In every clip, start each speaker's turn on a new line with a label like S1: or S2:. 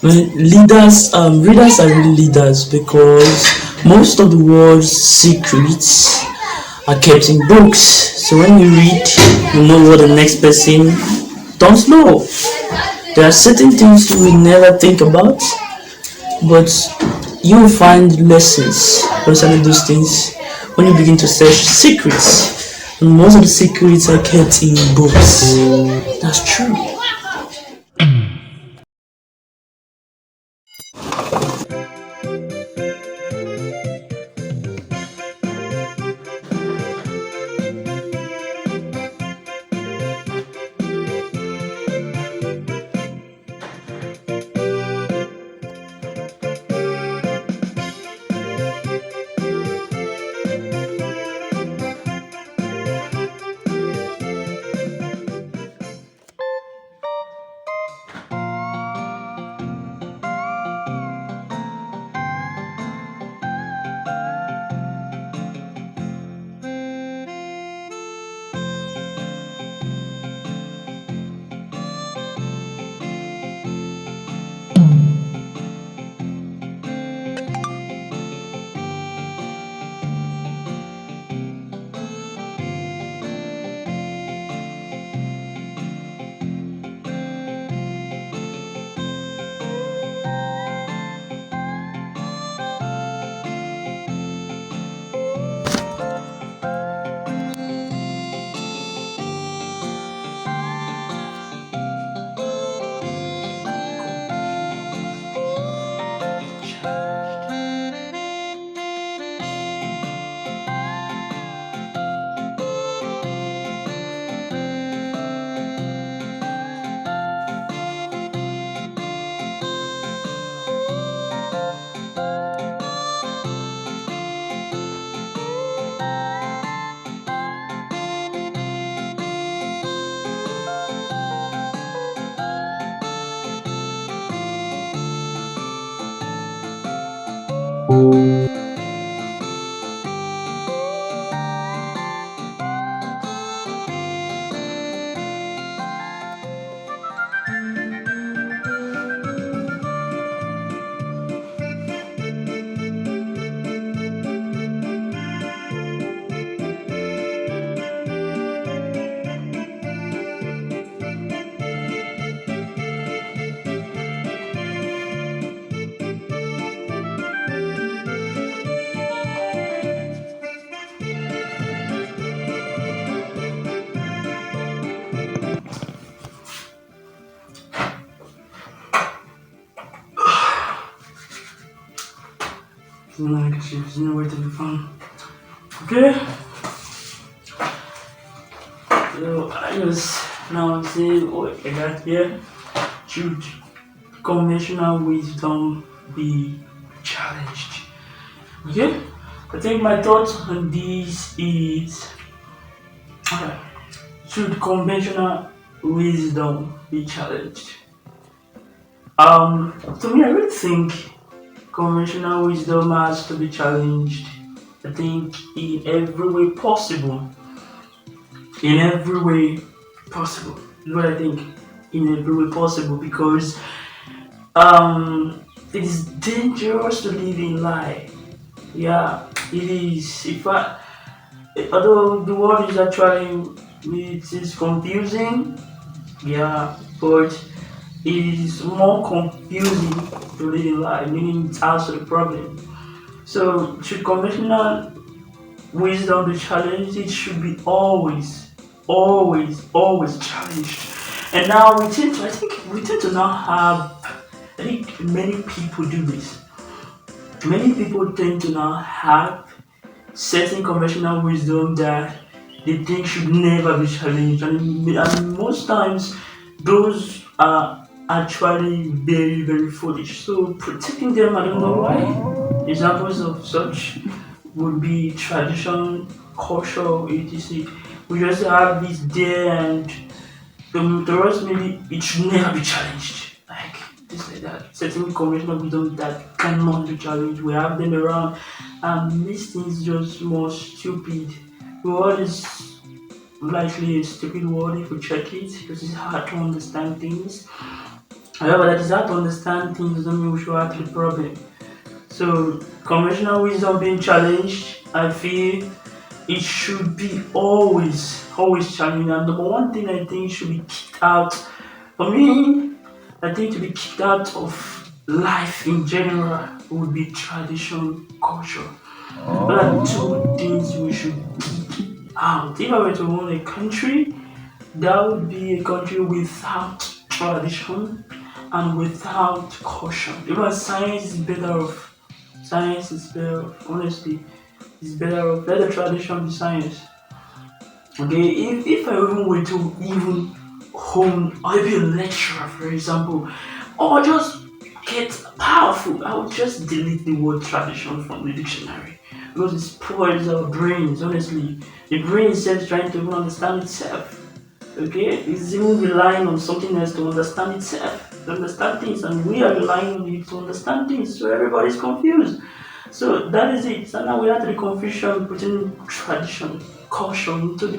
S1: When readers are really leaders because most of the world's secrets are kept in books. So when you read, you know what the next person don't know. There are certain things you will never think about, but you will find lessons concerning those things when you begin to search secrets. And most of the secrets are kept in books. That's true. Nowhere to be found. Okay, so I just now say what I got here. Should conventional wisdom be challenged? Okay, I think my thoughts on this is okay, should conventional wisdom be challenged? To me, I really think conventional wisdom has to be challenged. I think in every way possible. In every way possible. Is what I think. In every way possible because it is dangerous to live in lie. Yeah, it is. If I although the word is actually it is confusing, yeah, but it is more confusing to live in lie, meaning it answers the problem. So should conventional wisdom be challenged? It should be always challenged. And now I think we tend to now have, I think many people do this. Many people tend to now have certain conventional wisdom that they think should never be challenged, and most times those are actually very foolish. So protecting them, I don't know why. Examples of such would be tradition, culture, etc. We just have this there, and to us maybe it should never be challenged. Like this like that. Certain conventional wisdom that cannot be challenged. We have them around, and these things just more stupid. The world is likely a stupid word if you check it because it's hard to understand things. However, that is how to understand things doesn't mean we should act the problem. So conventional wisdom being challenged, I feel it should be always challenging. And number one thing I think should be kicked out. For me, I think to be kicked out of life in general would be tradition, culture. Those are the two things we should kick out. If I were to run a country, that would be a country without tradition and without caution. Because science is better off. Science is better off. Honestly, it's better off. Let the tradition be science. Okay, if I even were to even hone or be a lecturer, for example, or just get powerful, I would just delete the word tradition from the dictionary because it spoils our brains. Honestly, the brain itself is trying to even understand itself. Okay, it's even relying on something else to understand itself, to understand things, and we are relying on it to understand things. So everybody's confused. So that is it. So now we have the confusion between tradition, culture into the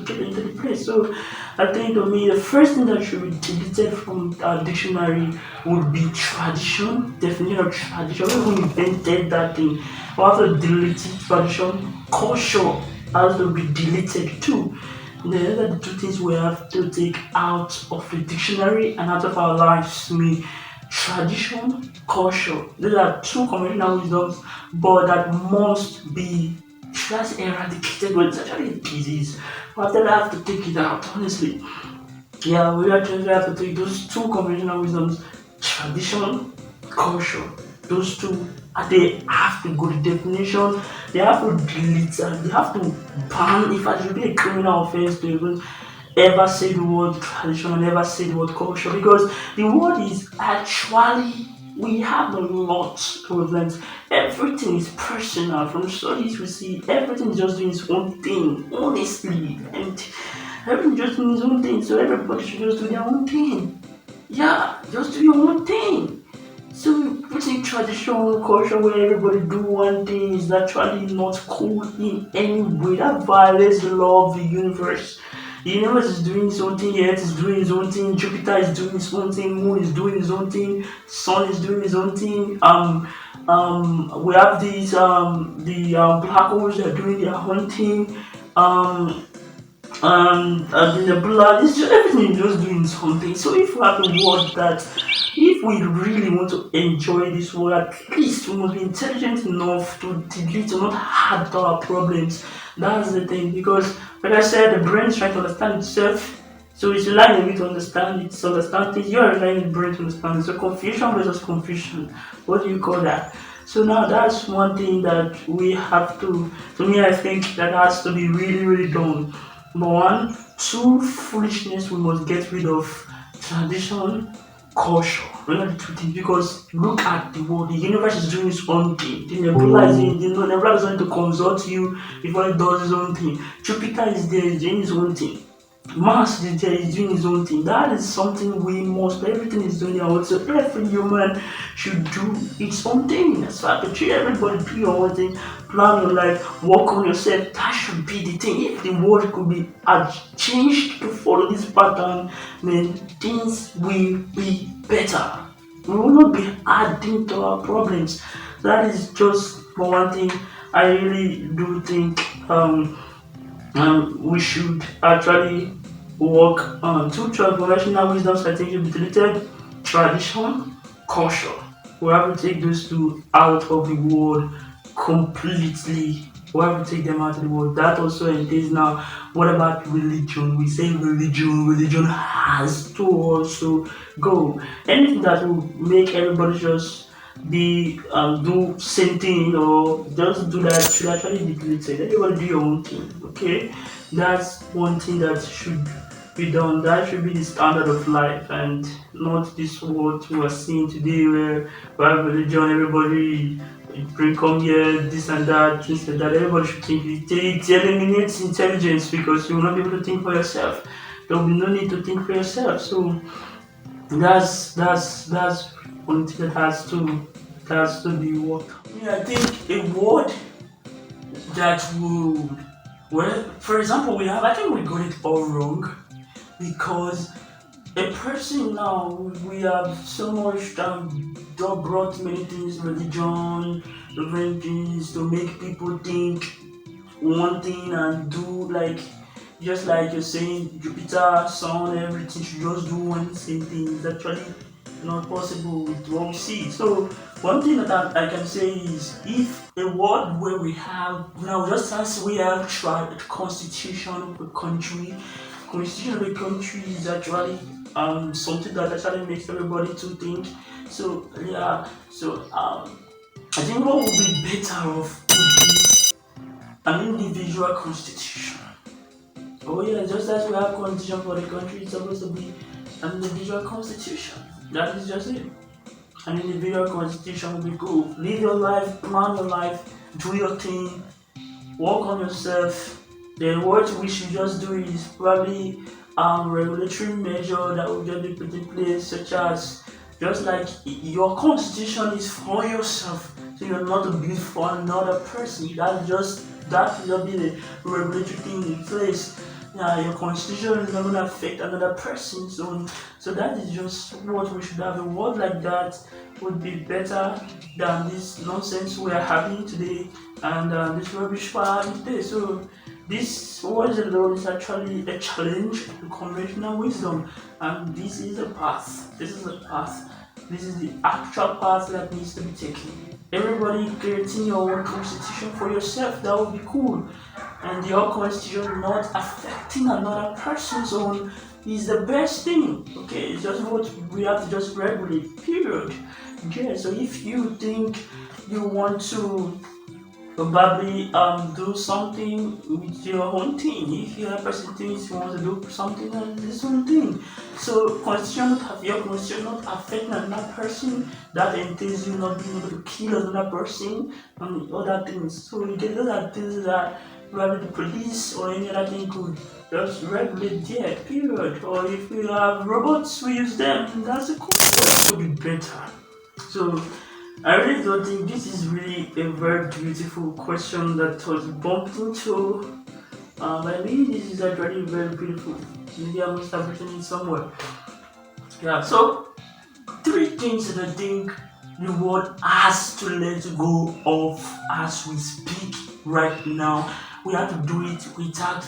S1: place. So I think to me the first thing that should be deleted from our dictionary would be tradition. Definition of tradition. When we invented that thing, we have to delete it. Tradition, culture has to be deleted too. These are the two things we have to take out of the dictionary and out of our lives. Me, tradition, culture. These are two conventional wisdoms, but that must be just eradicated. But it's actually a disease. We have to take it out. Honestly, yeah, we actually have to take those two conventional wisdoms, tradition, culture. Those two, they have to go. The definition, they have to delete and they have to ban. In fact, it should be a criminal offense to even ever say the word tradition and ever say the word culture because the word is actually we have a lot to relent. Everything is personal. From studies we see everything is just doing its own thing, honestly, and everything just doing its own thing. So everybody should just do their own thing. Yeah, just do your own thing. So putting traditional culture where everybody do one thing is actually not cool in any way. That violates the law of the universe. The universe is doing its own thing, Earth is doing its own thing, Jupiter is doing its own thing, Moon is doing its own thing, Sun is doing its own thing. We have these black holes that are doing their own thing. Um, and the blood, it's just everything just doing something. So if we have a word that, if we really want to enjoy this world, at least we must be intelligent enough to delete or not add to our problems. That's the thing, because like I said, the brain is trying to understand itself. So it's relying on me to understand it, to understand things. You are relying on the brain to understand it. So confusion versus confusion. What do you call that? So now that's one thing that we have to me, I think that has to be really, really done. Number one, two, foolishness we must get rid of tradition, culture. Those are the two things because look at the world. The universe is doing its own thing. The nebula is in, the nebula is going to consult you before it does its own thing. Jupiter is there, is doing its own thing. Mars is there, is doing his own thing. That is something we must. Everything is doing their own. So every human should do its own thing. That's why I treat everybody do your own thing. Plan your life, work on yourself. That should be the thing. If the world could be changed to follow this pattern, then things will be better. We will not be adding to our problems. That is just for one thing. I really do think we should actually work on two transformational wisdoms I think should be deleted: tradition, culture. We have to take those two out of the world completely. We have to take them out of the world. That also entails now. What about religion? We say religion has to also go. Anything that will make everybody just be do same thing or just do that should actually be deleted. Everybody do your own thing, okay? That's one thing that should be done. That should be the standard of life and not this what we are seeing today where we have religion, everybody bring come here, this and that. Everybody should think it eliminates intelligence because you will not be able to think for yourself. There will be no need to think for yourself. So that's one thing that has to be worked. Yeah, I think a word that would, well, for example, I think we got it all wrong because A person now, we have so much that brought many things, religion, different things to make people think one thing and do like just like you're saying Jupiter, Sun, everything should just do one same thing. It's actually not possible with what we see. So one thing that I can say is if a world where we have now just as we have tried constitution of a country, constitution of a country is actually something that actually makes everybody to think. So yeah, so I think what would be better off would be an individual constitution. Oh yeah, just as we have constitution for the country, it's supposed to be an individual constitution. That is just it. An individual constitution will be cool. Live your life, plan your life, do your thing, work on yourself. Then what we should just do is probably regulatory measure that will just be put in place, such as just like your constitution is for yourself, so you're not to build for another person. That will just be the regulatory thing in place. Yeah, your constitution is not gonna affect another person's own. So that is just what we should have. A world like that would be better than this nonsense we are having today and this rubbish we are having today. So this words alone is actually a challenge to conventional wisdom, and this is a path. This is a path. This is the actual path that needs to be taken. Everybody creating your own constitution for yourself, that would be cool. And your constitution not affecting another person's own is the best thing. Okay, it's just what we have to just regulate, period. Okay, so if you think you want to probably do something with your own thing. If your person thinks you want to do something on his own thing. So constitution not have your constitution not affect another person, that entails you not being able to kill another person and other things. So you get those are things that probably the police or any other thing could just regulate there, period. Or if you have robots, we use them, that's a cool. It would be better. So I really don't think this is really a very beautiful question that was bumped into. I mean, this is actually very beautiful. Maybe I must have written it somewhere. Yeah, so three things that I think the world has to let go of as we speak right now. We have to do it without,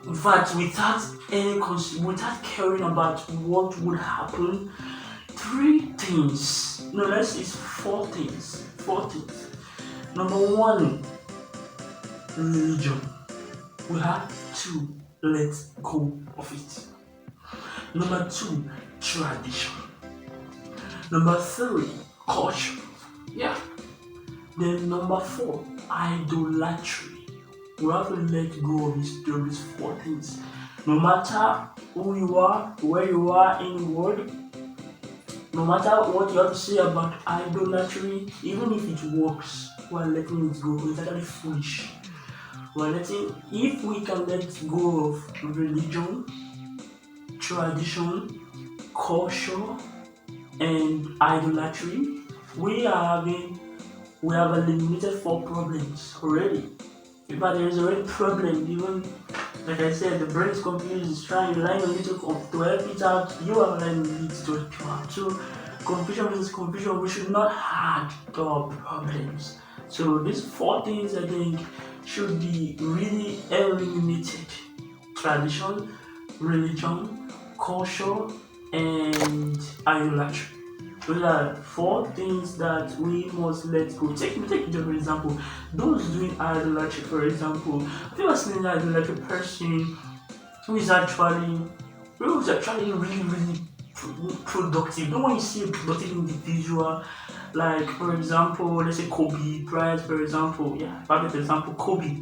S1: in fact, without without caring about what would happen. Three things. No, it's four things. Four things. Number one, religion. We have to let go of it. Number two, tradition. Number three, culture. Yeah. Then number four, idolatry. We have to let go of these four things. No matter who you are, where you are in the world, no matter what you have to say about idolatry, even if it works, we're letting it go. It's actually foolish. If we can let go of religion, tradition, culture, and idolatry, we have eliminated four problems already. In fact, there is already a problem. Even like I said, the brain is confused. It's relying on you to help it out. You are relying on it to help you out. So confusion versus confusion. We should not add to our problems. So these four things I think should be really eliminated: tradition, religion, culture, and idolatry. Those are four things that we must let go. Take just for example, those doing idolatry, for example, have you ever seen an idolatry person who is actually really really productive? No one you see a productive individual, like for example, let's say Kobe Bryant, for example. Yeah, perfect example, Kobe.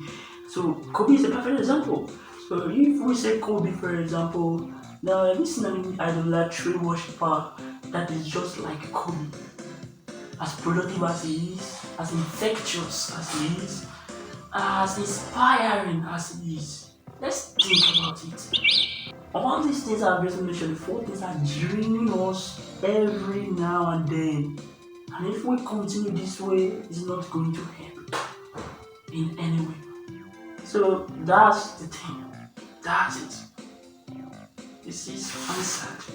S1: So Kobe is a perfect example. So if we say Kobe, for example, now have you seen an idolatry worshiper that is just like Kobe? As productive as he is, as infectious as he is, as inspiring as he is. Let's think about it. All these things I've just mentioned, the four things are draining us every now and then. And if we continue this way, it's not going to help in any way. So that's the thing. That's it. This is answered.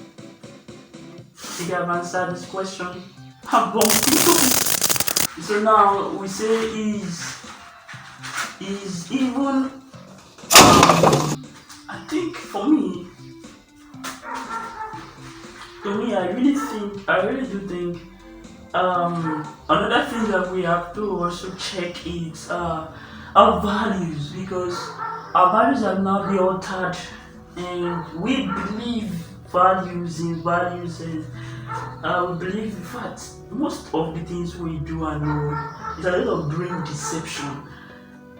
S1: think I've answered this question. I'm bumping. So now we say is even I think I really do think another thing that we have to also check is our values, because our values are now be altered, and we believe values, and we believe in fact most of the things we do and know is a lot of brain deception,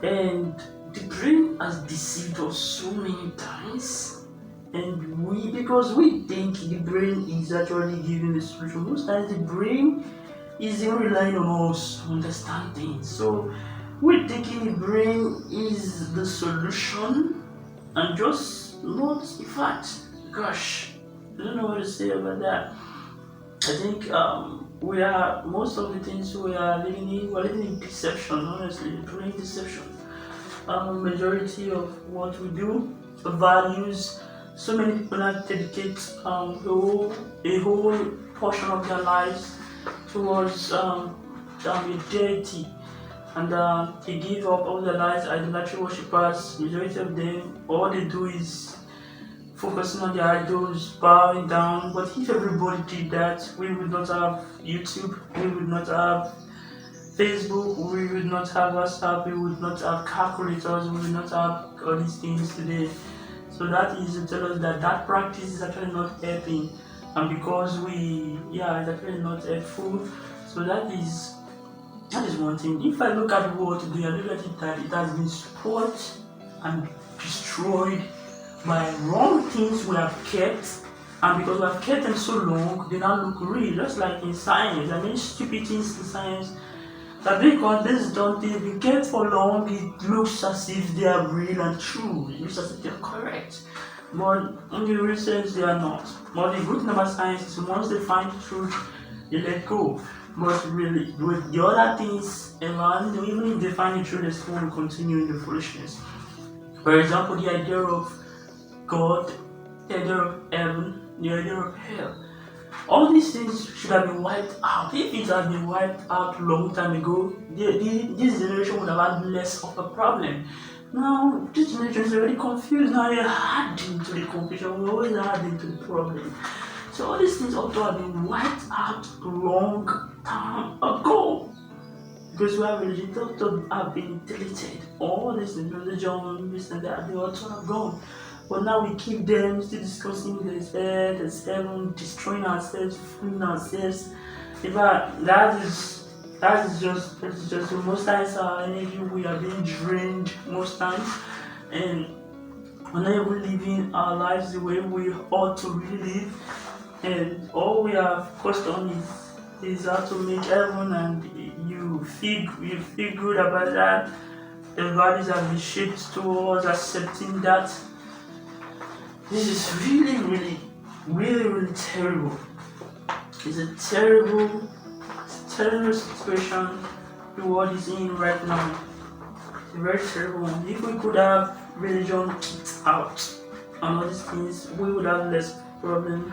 S1: and the brain has deceived us so many times, and we because we think the brain is actually giving the solution. Most times the brain is even relying on us to understand things. So we're thinking the brain is the solution and just not in fact. Gosh, I don't know what to say about that. I think we are most of the things we're living in deception, honestly, brain deception. Majority of what we do, values. So many people now dedicate a whole portion of their lives towards a deity, and they give up all their lives. Idolatry worshippers, majority of them, all they do is focusing on their idols, bowing down. But if everybody did that, we would not have YouTube, we would not have Facebook, we would not have WhatsApp, we would not have calculators, we would not have all these things today. So that is to tell us that that practice is actually not helping, and because it's actually not helpful. So that is one thing. If I look at the world today, I look at it that it has been spoiled and destroyed by wrong things we have kept, and because we have kept them so long, they now look real. Just like in science, I mean, stupid things in science that because this don't they've been kept for long, it looks as if they are real and true. It looks as if they are correct. But in the research, they are not. But the good thing about science is once they find the truth, they let go. But really, with the other things around, even if they find the truth, they still want to continue in the foolishness. For example, the idea of God, the idea of heaven, the idea of hell. All these things should have been wiped out. If it had been wiped out long time ago, this generation would have had less of a problem. Now, this generation is already confused. Now they're adding to the confusion. We're always adding to the problem. So all these things ought to have been wiped out long time ago. Because we have religion ought to have been deleted. All this religion, this and that, they ought to have gone. But now we keep them still discussing there's hell, there's heaven, destroying ourselves, fooling ourselves. In fact, that is just most times our energy we are being drained most times, and we're not even living our lives the way we ought to really live, and all we are focused on is how to make heaven, and you feel good about that. The values have been shaped towards accepting that. This is really, really, really, really terrible. It's a terrible situation the world is in right now. It's a very terrible one. If we could have religion kicked out and all these things, we would have less problem.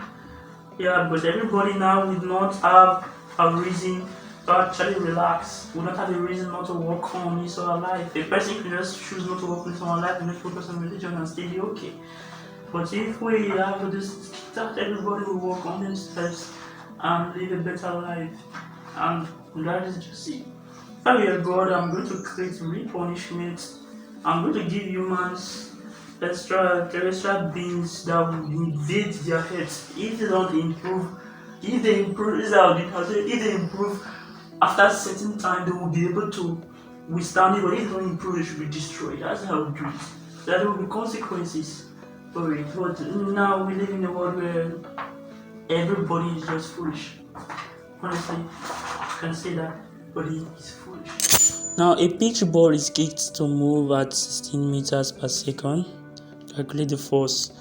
S1: Yeah, but everybody now would not have a reason to actually relax. Would not have a reason not to work on his or her life. A person can just choose not to work on his or her life and just focus on religion and still be okay. But if we have this kicked out, everybody will work on themselves and live a better life. And that is just it. If I were God, I'm going to create real punishment. I'm going to give humans extra beings that will invade their heads. If they don't improve, if they improve, if they improve after a certain time, they will be able to withstand it. But if they don't improve, they should be destroyed. That's how we do it. There will be consequences for it. But now we live in a world where everybody is just foolish. Honestly, I can say that everybody is foolish. Now, a pitch ball is kicked to move at 16 meters per second. Calculate the force.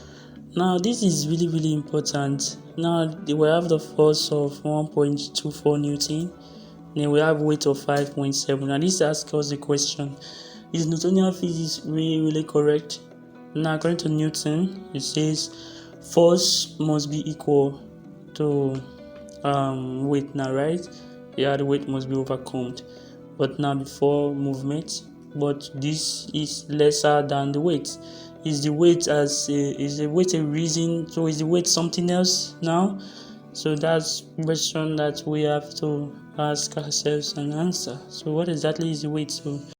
S1: Now, this is really, really important. Now, we have the force of 1.24 Newton. Then we have weight of 5.7. And this asks us the question: is Newtonian physics really, really correct? Now, according to Newton, it says force must be equal to
S2: weight now, right? Yeah, the weight must be overcome. But now before movement, but this is lesser than the weight. Is the weight is the weight a reason? So is the weight something else now? So that's question that we have to ask ourselves and answer. So what exactly is the weight? So